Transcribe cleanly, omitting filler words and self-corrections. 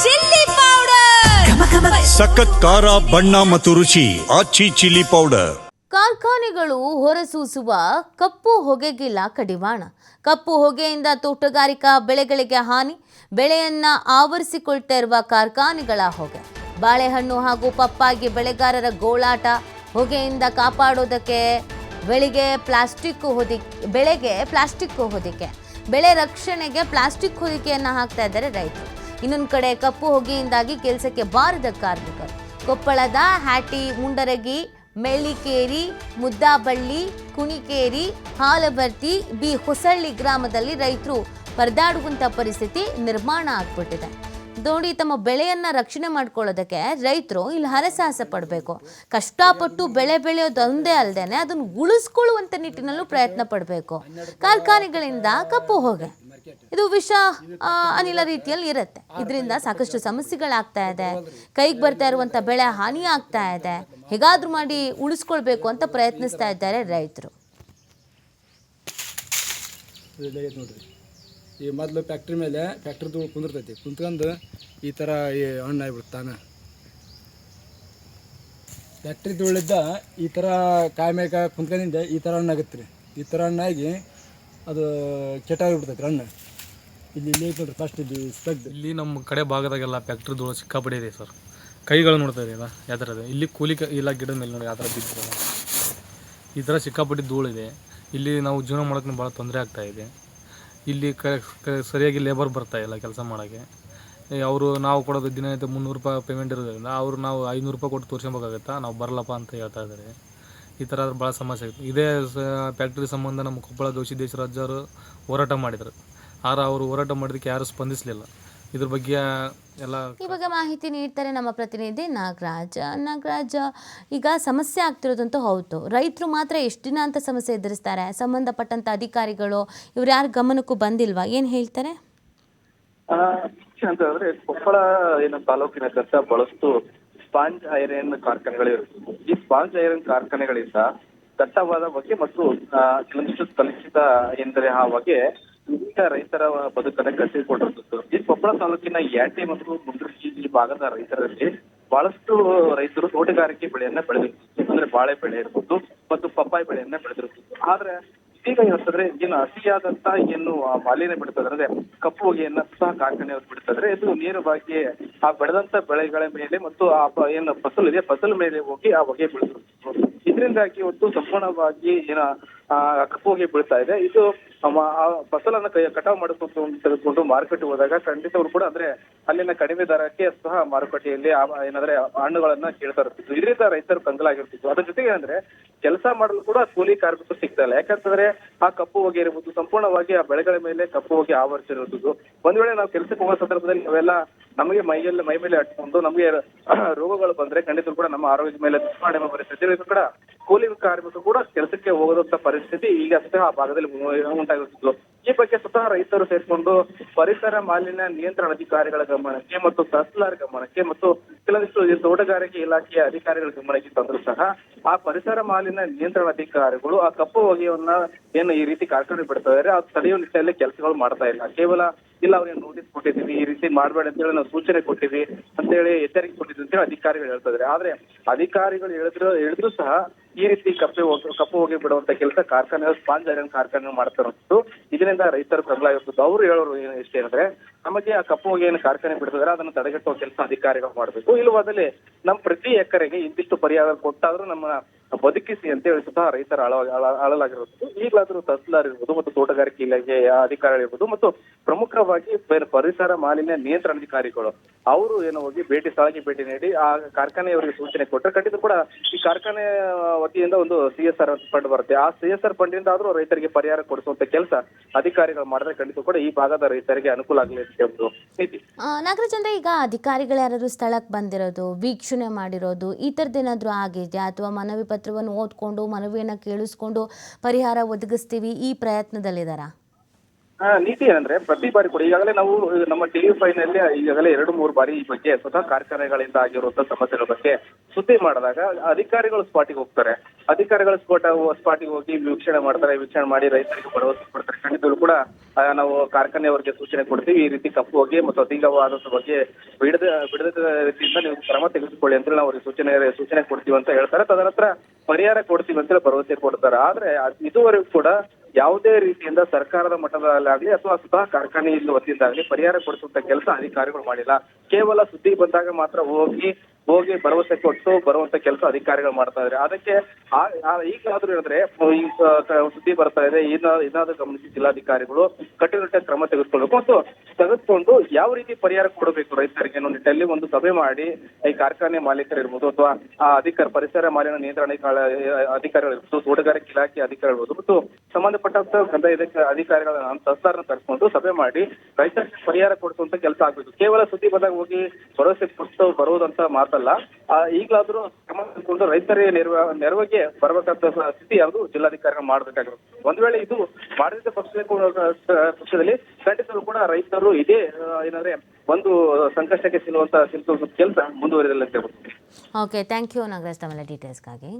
Chilli powder, ಸಖತ್ ಖಾರ ಬಣ್ಣ ಮತ್ತು ರುಚಿ ಆಚಿ ಚಿಲ್ಲಿ ಪೌಡರ್. ಕಾರ್ಖಾನೆಗಳು ಹೊರಸೂಸುವ ಕಪ್ಪು ಹೊಗೆಗಿಲ್ಲ ಕಡಿವಾಣ. ಕಪ್ಪು ಹೊಗೆಯಿಂದ ತೋಟಗಾರಿಕಾ ಬೆಳೆಗಳಿಗೆ ಹಾನಿ. ಬೆಳೆಯನ್ನ ಆವರಿಸಿಕೊಳ್ತಾ ಇರುವ ಕಾರ್ಖಾನೆಗಳ ಹೊಗೆ. ಬಾಳೆಹಣ್ಣು ಹಾಗೂ ಪಪ್ಪಾಯಿ ಬೆಳೆಗಾರರ ಗೋಳಾಟ. ಹೊಗೆಯಿಂದ ಕಾಪಾಡೋದಕ್ಕೆ ಬೆಳೆಗೆ ಪ್ಲಾಸ್ಟಿಕ್ ಹೊದಿಕೆ. ಬೆಳೆ ರಕ್ಷಣೆಗೆ ಪ್ಲಾಸ್ಟಿಕ್ ಹೊದಿಕೆಯನ್ನು ಹಾಕ್ತಾ ಇದ್ದಾರೆ ರೈತರು. ಇನ್ನೊಂದು ಕಡೆ ಕಪ್ಪು ಹೊಗೆಯಿಂದಾಗಿ ಕೆಲಸಕ್ಕೆ ಬಾರದ ಕಾರ್ಮಿಕರು. ಕೊಪ್ಪಳದ ಹ್ಯಾಟಿ, ಮುಂಡರಗಿ, ಮೆಳ್ಳಿಕೇರಿ, ಮುದ್ದಾಬಳ್ಳಿ, ಕುಣಿಕೇರಿ, ಹಾಲಬರ್ತಿ, ಬಿ ಹೊಸಳ್ಳಿ ಗ್ರಾಮದಲ್ಲಿ ರೈತರು ಪರದಾಡುವಂಥ ಪರಿಸ್ಥಿತಿ ನಿರ್ಮಾಣ ಆಗ್ಬಿಟ್ಟಿದೆ. ನೋಡಿ, ತಮ್ಮ ಬೆಳೆಯನ್ನು ರಕ್ಷಣೆ ಮಾಡ್ಕೊಳ್ಳೋದಕ್ಕೆ ರೈತರು ಇಲ್ಲಿ ಹರಸಾಹಸ ಪಡಬೇಕು. ಕಷ್ಟಪಟ್ಟು ಬೆಳೆ ಬೆಳೆಯೋದೊಂದೇ ಅಲ್ಲದೆ ಅದನ್ನು ಉಳಿಸ್ಕೊಳ್ಳುವಂಥ ನಿಟ್ಟಿನಲ್ಲೂ ಪ್ರಯತ್ನ ಪಡಬೇಕು. ಕಾರ್ಖಾನೆಗಳಿಂದ ಕಪ್ಪು ಹೊಗೆ, ಇದು ವಿಷ ಅನಿಲ ರೀತಿಯಲ್ಲಿ ಇರುತ್ತೆ. ಇದರಿಂದ ಸಾಕಷ್ಟು ಸಮಸ್ಯೆಗಳಾಗ್ತಾ ಇದೆ. ಕೈಗೆ ಬರ್ತಾ ಇರುವಂಥ ಬೆಳೆ ಹಾನಿ ಆಗ್ತಾ ಇದೆ. ಹೇಗಾದ್ರೂ ಮಾಡಿ ಉಳಿಸ್ಕೊಳ್ಬೇಕು ಅಂತ ಪ್ರಯತ್ನಿಸ್ತಾ ಇದ್ದಾರೆ ರೈತರು. ಈ ಮೊದಲು ಫ್ಯಾಕ್ಟ್ರಿ ಮೇಲೆ ಫ್ಯಾಕ್ಟ್ರಿದು ಕುಂದಿರ್ತೈತಿ, ಕುಂತ್ಕೊಂಡು ಈ ಥರ ಈ ಹಣ್ಣು ಆಗಿಬಿಡುತ್ತೆ ತಾನ. ಫ್ಯಾಕ್ಟ್ರಿ ತುಳಿದ್ದ ಈ ಥರ ಕಾಯಿ ಮೇಕ ಕುಂತ್ಕೊಂಡಿಂದ ಈ ಥರ ಹಣ್ಣು ಆಗುತ್ತೆ ರೀ. ಈ ಥರ ಹಣ್ಣಾಗಿ ಅದು ಕೆಟ್ಟಾಗಿಬಿಡ್ತೈತೆ ಹಣ್ಣು. ಇಲ್ಲಿ ನೋಡ್ರಿ ಫಸ್ಟ್ ಇಲ್ಲಿ ನಮ್ಮ ಕಡೆ ಭಾಗದಾಗೆಲ್ಲ ಫ್ಯಾಕ್ಟ್ರಿ ಧೂಳು ಸಿಕ್ಕಾಪಟ್ಟೆ ಇದೆ ಸರ್. ಕೈಗಳು ನೋಡ್ತಾ ಇದೆ ಯಾವ ಥರ ಇದೆ. ಇಲ್ಲಿ ಕೂಲಿ ಇಲ್ಲ ಗಿಡದ ಮೇಲೆ ನೋಡಿ ಯಾವ ಥರ ಬಿದ್ದಿರಲ್ಲ. ಈ ಥರ ಸಿಕ್ಕಾಪಟ್ಟೆ ಧೂಳಿದೆ. ಇಲ್ಲಿ ನಾವು ಜೀವನ ಮಾಡೋಕ್ಕೆ ಭಾಳ ತೊಂದರೆ ಆಗ್ತಾಯಿದೆ. ಇಲ್ಲಿ ಸರಿಯಾಗಿ ಲೇಬರ್ ಬರ್ತಾಯಿಲ್ಲ ಕೆಲಸ ಮಾಡೋಕ್ಕೆ. ಅವರು ನಾವು ಕೊಡೋದು ದಿನನಿತ್ಯ 300 ರೂಪಾಯಿ ಪೇಮೆಂಟ್ ಇರೋದ್ರಿಂದ ನಾವು 500 ರೂಪಾಯಿ ಕೊಟ್ಟು ತೋರಿಸ್ಕೊಬೇಕಾಗತ್ತಾ, ನಾವು ಬರಲ್ಲಪ್ಪ ಅಂತ ಹೇಳ್ತಾ ಇದ್ದಾರೆ. ಈ ಥರ ಭಾಳ ಸಮಸ್ಯೆ ಆಗುತ್ತೆ. ಇದೇ ಫ್ಯಾಕ್ಟ್ರಿ ಸಂಬಂಧ ನಮ್ಮ ಕೊಪ್ಪಳ ಗವಿಸಿದ್ದೇಶ್ವರ ಅಜ್ಜವರು ಹೋರಾಟ ಮಾಡಿದರು. ಆದ್ರೆ ಅವರು ಹೋರಾಟ ಮಾಡೋದಕ್ಕೆ ಯಾರೂ ಸ್ಪಂದಿಸಲಿಲ್ಲ. ಇದ್ರ ಬಗ್ಗೆ ಎಲ್ಲ ಈ ಬಗ್ಗೆ ಮಾಹಿತಿ ನೀಡ್ತಾರೆ ನಮ್ಮ ಪ್ರತಿನಿಧಿ ನಾಗರಾಜ. ಈಗ ಸಮಸ್ಯೆ ಆಗ್ತಿರೋದಂತೂ ಹೌದು. ರೈತರು ಮಾತ್ರ ಎಷ್ಟು ದಿನ ಅಂತ ಸಮಸ್ಯೆ ಎದುರಿಸ್ತಾರೆ? ಸಂಬಂಧಪಟ್ಟಂತ ಅಧಿಕಾರಿಗಳು ಇವ್ರು ಯಾರ ಗಮನಕ್ಕೂ ಬಂದಿಲ್ವಾ? ಏನು ಹೇಳ್ತಾರೆ ಅಂತಂದ್ರೆ, ಕೊಪ್ಪಳ ತಾಲೂಕಿನ ದತ್ತ ಬಹಳಷ್ಟು ಸ್ಪಾಂಜ್ ಐರನ್ ಕಾರ್ಖಾನೆಗಳಿರುತ್ತೆ. ಈ ಸ್ಪಾಂಜ್ ಐರನ್ ಕಾರ್ಖಾನೆಗಳಿಂದ ದಟ್ಟವಾದ ಹೊಗೆ ಮತ್ತು ಕೆಲವೊಂದಿಷ್ಟು ಕಲುಷಿತ ಎಂದರೆ ಆ ಹೊಗೆ ರೈತರ ಬದುಕನ್ನ ಕಟ್ಟಿಕೊಂಡಿರುತ್ತದೆ. ಈ ಕೊಪ್ಪಳ ತಾಲೂಕಿನ ಯಾಟಿ ಮತ್ತು ಮುಂಡ್ರಗಿ ಈ ಭಾಗದ ರೈತರಲ್ಲಿ ಬಹಳಷ್ಟು ರೈತರು ತೋಟಗಾರಿಕೆ ಬೆಳೆಯನ್ನ ಬೆಳೆದಿರ್ತಾರೆ. ಅಂದ್ರೆ ಬಾಳೆ ಬೆಳೆ ಇರ್ಬೋದು ಮತ್ತು ಪಪ್ಪಾಯಿ ಬೆಳೆಯನ್ನ ಬೆಳೆದಿರ್ತಾರೆ. ಆದ್ರೆ ಈಗ ಏನಂತಂದ್ರೆ, ಏನು ಅತಿಯಾದಂತ ಮಾಲಿನ್ಯ ಬಿಡ್ತದೆ, ಅಂದ್ರೆ ಕಪ್ಪು ಹೊಗೆಯನ್ನ ಸಹ ಕಾರ್ಖಾನೆಯವರು ಬಿಡ್ತದ್ರೆ, ಇದು ನೇರವಾಗಿ ಆ ಬೆಳೆದಂತ ಬೆಳೆಗಳ ಮೇಲೆ ಮತ್ತು ಆ ಏನು ಫಸಲು ಇದೆ ಫಸಲು ಮೇಲೆ ಹೋಗಿ ಆ ಹೊಗೆ ಬೀಳ್ತಿರ್ತದೆ. ಇದರಿಂದಾಗಿ ಇವತ್ತು ಸಂಪೂರ್ಣವಾಗಿ ಕಪ್ಪು ಹೊಗೆ ಬೀಳ್ತಾ ಇದೆ. ಇದು ಫಸಲನ್ನ ಕಟಾವು ಮಾಡಿಕೊಂಡು ತೆಗೆದುಕೊಂಡು ಮಾರುಕಟ್ಟೆ ಹೋದಾಗ ಖಂಡಿತವರು ಕೂಡ ಅಂದ್ರೆ ಅಲ್ಲಿನ ಕಡಿಮೆ ದರಕ್ಕೆ ಸಹ ಮಾರುಕಟ್ಟೆಯಲ್ಲಿ ಏನಂದ್ರೆ ಹಣ್ಣುಗಳನ್ನ ಕೇಳ್ತಾ ಇರ್ತಿದ್ರು. ಇದರಿಂದ ರೈತರು ಕಂಗಾಲಾಗಿರ್ತಿದ್ರು. ಅದ್ರ ಜೊತೆಗೆ ಅಂದ್ರೆ ಕೆಲಸ ಮಾಡಲು ಕೂಡ ಕೂಲಿ ಕಾರ್ಮಿಕರು ಸಿಗ್ತಾ ಇಲ್ಲ. ಯಾಕಂತಂದ್ರೆ ಆ ಕಪ್ಪು ಹೊಗೆ ಇರಬಹುದು, ಸಂಪೂರ್ಣವಾಗಿ ಆ ಬೆಳೆಗಳ ಮೇಲೆ ಕಪ್ಪು ಹೊಗೆ ಆವರಿಸಿರುವುದು. ಒಂದ್ ವೇಳೆ ನಾವು ಕೆಲಸಕ್ಕೆ ಹೋಗೋ ಸಂದರ್ಭದಲ್ಲಿ ನಾವೆಲ್ಲ ನಮಗೆ ಮೈ ಮೇಲೆ ಹಟ್ಕೊಂಡು ನಮಗೆ ರೋಗಗಳು ಬಂದ್ರೆ ಖಂಡಿತ ಕೂಡ ನಮ್ಮ ಆರೋಗ್ಯದ ಮೇಲೆ ದುಷ್ಪರಿಣಾಮ ಪರಿಸ್ಥಿತಿ ಕೂಡ ಕೂಲಿ ಕಾರ್ಮಿಕರು ಕೂಡ ಕೆಲಸಕ್ಕೆ ಹೋಗೋದಂತ ಪರಿಸ್ಥಿತಿ ಈಗ ಸಹ ಆ ಭಾಗದಲ್ಲಿ ಉಂಟಾಗುತ್ತಿದ್ದು. ಈ ಬಗ್ಗೆ ಸ್ವತಃ ರೈತರು ಸೇರ್ಕೊಂಡು ಪರಿಸರ ಮಾಲಿನ್ಯ ನಿಯಂತ್ರಣ ಅಧಿಕಾರಿಗಳ ಗಮನಕ್ಕೆ ಮತ್ತು ತಹಸೀಲ್ದಾರ್ ಗಮನಕ್ಕೆ ಮತ್ತು ಕೆಲವೊಂದಿಷ್ಟು ತೋಟಗಾರಿಕೆ ಇಲಾಖೆಯ ಅಧಿಕಾರಿಗಳ ಗಮನಕ್ಕೆ ತಂದ್ರು ಸಹ ಆ ಪರಿಸರ ಮಾಲಿನ್ಯ ನಿಯಂತ್ರಣ ಅಧಿಕಾರಿಗಳು ಆ ಕಪ್ಪು ಹೊಗೆಯನ್ನ ಏನು ಈ ರೀತಿ ಕಾರ್ಖಾನೆ ಬಿಡ್ತಾ ಇದ್ದಾರೆ, ಅದು ತಡೆಯುವ ನಿಟ್ಟಿನಲ್ಲಿ ಕೆಲಸಗಳು ಮಾಡ್ತಾ ಇಲ್ಲ. ಕೇವಲ ಇಲ್ಲ ಅವ್ರಿಗೆ ನೋಟಿಸ್ ಕೊಟ್ಟಿದ್ದೀವಿ, ಈ ರೀತಿ ಮಾಡ್ಬೇಡಿ ಅಂತ ಹೇಳಿ ನಾವು ಸೂಚನೆ ಕೊಟ್ಟಿವಿ ಅಂತ ಹೇಳಿ ಎಚ್ಚರಿಕೆ ಕೊಟ್ಟಿದ್ವಿ ಅಂತ ಹೇಳಿ ಅಧಿಕಾರಿಗಳು ಹೇಳ್ತಾ ಇದ್ದಾರೆ. ಆದ್ರೆ ಅಧಿಕಾರಿಗಳು ಹೇಳಿದ್ರು ಸಹ ಈ ರೀತಿ ಕಪ್ಪು ಹೋಗಿ ಬಿಡುವಂತ ಕೆಲಸ ಕಾರ್ಖಾನೆ ಸ್ಪಾಂಜ್ ಐರನ್ ಕಾರ್ಖಾನೆ ಮಾಡ್ತಾ ಇರೋದು. ಇದರಿಂದ ರೈತರು ಕಂಗಾಲಾಗಿರ್ತದೆ. ಅವರು ಹೇಳೋರು ಇಷ್ಟೇ ಅಂದ್ರೆ, ನಮಗೆ ಆ ಕಪ್ಪು ಹೊಗೆಯನ್ನು ಕಾರ್ಖಾನೆ ಬಿಡ್ತಿದ್ರೆ ಅದನ್ನು ತಡೆಗಟ್ಟುವ ಕೆಲಸ ಅಧಿಕಾರಿಗಳು ಮಾಡಬೇಕು. ಇಲ್ಲವಾದಲ್ಲಿ ನಮ್ಮ ಪ್ರತಿ ಎಕರೆಗೆ ಇಂತಿಷ್ಟು ಪರಿಹಾರ ಕೊಟ್ಟಾದ್ರೂ ನಮ್ಮ ಬದುಕಿಸಿ ಅಂತ ಹೇಳಿ ಸಹ ರೈತರ ಅಳಲಾಗಿರುವುದು. ಈಗಲಾದ್ರೂ ತಹಸೀಲ್ದಾರ್ ಇರ್ಬೋದು ಮತ್ತು ತೋಟಗಾರಿಕೆ ಇಲಾಖೆಯ ಅಧಿಕಾರಿಗಳಿರ್ಬೋದು ಮತ್ತು ಪ್ರಮುಖವಾಗಿ ಪರಿಸರ ಮಾಲಿನ್ಯ ನಿಯಂತ್ರಣ ಅಧಿಕಾರಿಗಳು ಅವರು ಹೋಗಿ ಸ್ಥಳಕ್ಕೆ ಭೇಟಿ ನೀಡಿ ಆ ಕಾರ್ಖಾನೆಯವರಿಗೆ ಸೂಚನೆ ಕೊಟ್ಟರೆ ಖಂಡಿತ ಕೂಡ ಈ ಕಾರ್ಖಾನೆ ವತಿಯಿಂದ ಒಂದು CSR ಫಂಡ್ ಬರುತ್ತೆ. ಆ CSR ಫಂಡ್ ಇಂದ ಆದ್ರೂ ರೈತರಿಗೆ ಪರಿಹಾರ ಕೊಡಿಸುವಂತ ಕೆಲಸ ಅಧಿಕಾರಿಗಳು ಮಾಡಿದ್ರೆ ಖಂಡಿತ ಕೂಡ ಈ ಭಾಗದ ರೈತರಿಗೆ ಅನುಕೂಲ ಆಗಲಿ ಅಂತ ಹೇಳ್ಬೋದು. ನಾಗರಾಜ್, ಈಗ ಅಧಿಕಾರಿಗಳು ಯಾರು ಸ್ಥಳಕ್ಕೆ ಬಂದಿರೋದು, ವೀಕ್ಷಣೆ ಮಾಡಿರೋದು, ಈ ಥರದ್ದೇನಾದ್ರೂ ಆಗಿದೆಯಾ? ಅಥವಾ ಮನವಿ ಪತ್ರವನ್ನು ಓದ್ಕೊಂಡು ಮನವಿಯನ್ನು ಕೇಳಿಸ್ಕೊಂಡು ಪರಿಹಾರ ಒದಗಿಸ್ತೀವಿ ಈ ಪ್ರಯತ್ನದಲ್ಲಿದ್ದಾರಾ? ನೀತಿ ಏನಂದ್ರೆ ಪ್ರತಿ ಬಾರಿ ಕೂಡ ಈಗಾಗಲೇ ನಾವು ನಮ್ಮ TV5 ನಲ್ಲಿ ಈಗಾಗಲೇ 2-3 ಬಾರಿ ಈ ಬಗ್ಗೆ ಸ್ವತಃ ಕಾರ್ಖಾನೆಗಳಿಂದ ಆಗಿರುವಂತಹ ಸಮಸ್ಯೆಗಳ ಬಗ್ಗೆ ಸುದ್ದಿ ಮಾಡಿದಾಗ ಅಧಿಕಾರಿಗಳು ಸ್ಪಾಟಿಗೆ ಹೋಗ್ತಾರೆ. ಅಧಿಕಾರಿಗಳು ಸ್ಪಾಟಿಗೆ ಹೋಗಿ ವೀಕ್ಷಣೆ ಮಾಡ್ತಾರೆ. ವೀಕ್ಷಣೆ ಮಾಡಿ ರೈತರಿಗೆ ಭರವಸೆ ಕೊಡ್ತಾರೆ. ಖಂಡಿತಗಳು ಕೂಡ ನಾವು ಕಾರ್ಖಾನೆಯವರಿಗೆ ಸೂಚನೆ ಕೊಡ್ತೀವಿ, ಈ ರೀತಿ ಕಪ್ಪು ಹೋಗಿ ಮತ್ತು ಅಧಿಕವಾದ ಬಗ್ಗೆ ಬಿಡದ ರೀತಿಯಿಂದ ನೀವು ಕ್ರಮ ತೆಗೆದುಕೊಳ್ಳಿ ಅಂತ ನಾವು ಅವ್ರಿಗೆ ಸೂಚನೆ ಕೊಡ್ತೀವಿ ಅಂತ ಹೇಳ್ತಾರೆ. ತದನಂತರ ಪರಿಹಾರ ಕೊಡ್ತೀವಿ ಅಂತ ಭರವಸೆ ಕೊಡ್ತಾರೆ. ಆದ್ರೆ ಇದುವರೆಗೂ ಕೂಡ ಯಾವುದೇ ರೀತಿಯಿಂದ ಸರ್ಕಾರದ ಮಟ್ಟದಲ್ಲಾಗ್ಲಿ ಅಥವಾ ಸ್ವತಃ ಕಾರ್ಖಾನೆಯಿಂದ ವತಿಯಿಂದಾಗ್ಲಿ ಪರಿಹಾರ ಕೊಡಿಸುವಂತ ಕೆಲಸ ಅಧಿಕಾರಿಗಳು ಮಾಡಿಲ್ಲ. ಕೇವಲ ಸುದ್ದಿ ಬಂದಾಗ ಮಾತ್ರ ಹೋಗಿ ಭರವಸೆ ಕೊಟ್ಟು ಬರುವಂತ ಕೆಲಸ ಅಧಿಕಾರಿಗಳು ಮಾಡ್ತಾ ಇದ್ದಾರೆ. ಅದಕ್ಕೆ ಈಗಾದ್ರೂ ಹೇಳಿದ್ರೆ ಈ ಸುದ್ದಿ ಬರ್ತಾ ಇದೆ, ಏನಾದ್ರೂ ಗಮನಿಸಿ ಜಿಲ್ಲಾಧಿಕಾರಿಗಳು ಕಟ್ಟುನಿಟ್ಟಾಗಿ ಕ್ರಮ ತೆಗೆದುಕೊಳ್ಬೇಕು ಮತ್ತು ತೆಗೆದುಕೊಂಡು ಯಾವ ರೀತಿ ಪರಿಹಾರ ಕೊಡಬೇಕು ರೈತರಿಗೆ ಅನ್ನೋ ನಿಟ್ಟಲ್ಲಿ ಒಂದು ಸಭೆ ಮಾಡಿ ಈ ಕಾರ್ಖಾನೆ ಮಾಲೀಕರಿರ್ಬೋದು ಅಥವಾ ಪರಿಸರ ಮಾಲಿನ್ಯ ನಿಯಂತ್ರಣ ಅಧಿಕಾರಿಗಳಿರ್ಬೋದು, ತೋಟಗಾರಿಕೆ ಇಲಾಖೆ ಅಧಿಕಾರಿಗಳಿರ್ಬೋದು ಮತ್ತು ಸಂಬಂಧಪಟ್ಟಂತ ಕಂದಾಯ ಅಧಿಕಾರಿಗಳನ್ನ ತಹಸೀಲ್ದಾರ್ನ ಕರೆಸ್ಕೊಂಡು ಸಭೆ ಮಾಡಿ ರೈತರಿಗೆ ಪರಿಹಾರ ಕೊಡಿಸುವಂತ ಕೆಲಸ ಆಗ್ಬೇಕು. ಕೇವಲ ಸುದ್ದಿ ಬಂದಾಗ ಹೋಗಿ ಭರವಸೆ ಕೊಟ್ಟು ಬರುವುದಂತ ಮಾತಲ್ಲ. ಈಗಲಾದ್ರೂ ಕ್ರಮ ತೆಗೆದುಕೊಂಡು ರೈತರಿಗೆ ನೆರವಿಗೆ ಬರಬೇಕಾದ ಸ್ಥಿತಿ ಯಾವುದು ಜಿಲ್ಲಾಧಿಕಾರಿಗಳು ಮಾಡಬೇಕಾಗಿರುತ್ತೆ. ಒಂದ್ ವೇಳೆ ಇದು ಮಾಡಿದ ಪಕ್ಷದಲ್ಲಿ ಖಂಡಿತರು ಕೂಡ ರೈತರು ಇದೇ ಏನಂದ್ರೆ ಒಂದು ಸಂಕಷ್ಟಕ್ಕೆ ಸಿಲುವಂತ ಕೆಲಸ ಮುಂದುವರಿದಲ್ಲ. ಓಕೆ, ಥ್ಯಾಂಕ್ ಯು ನಾಗರಾಜ್ ತಮ್ಮೆಲ್ಲ ಡೀಟೇಲ್ಸ್ಗಾಗಿ.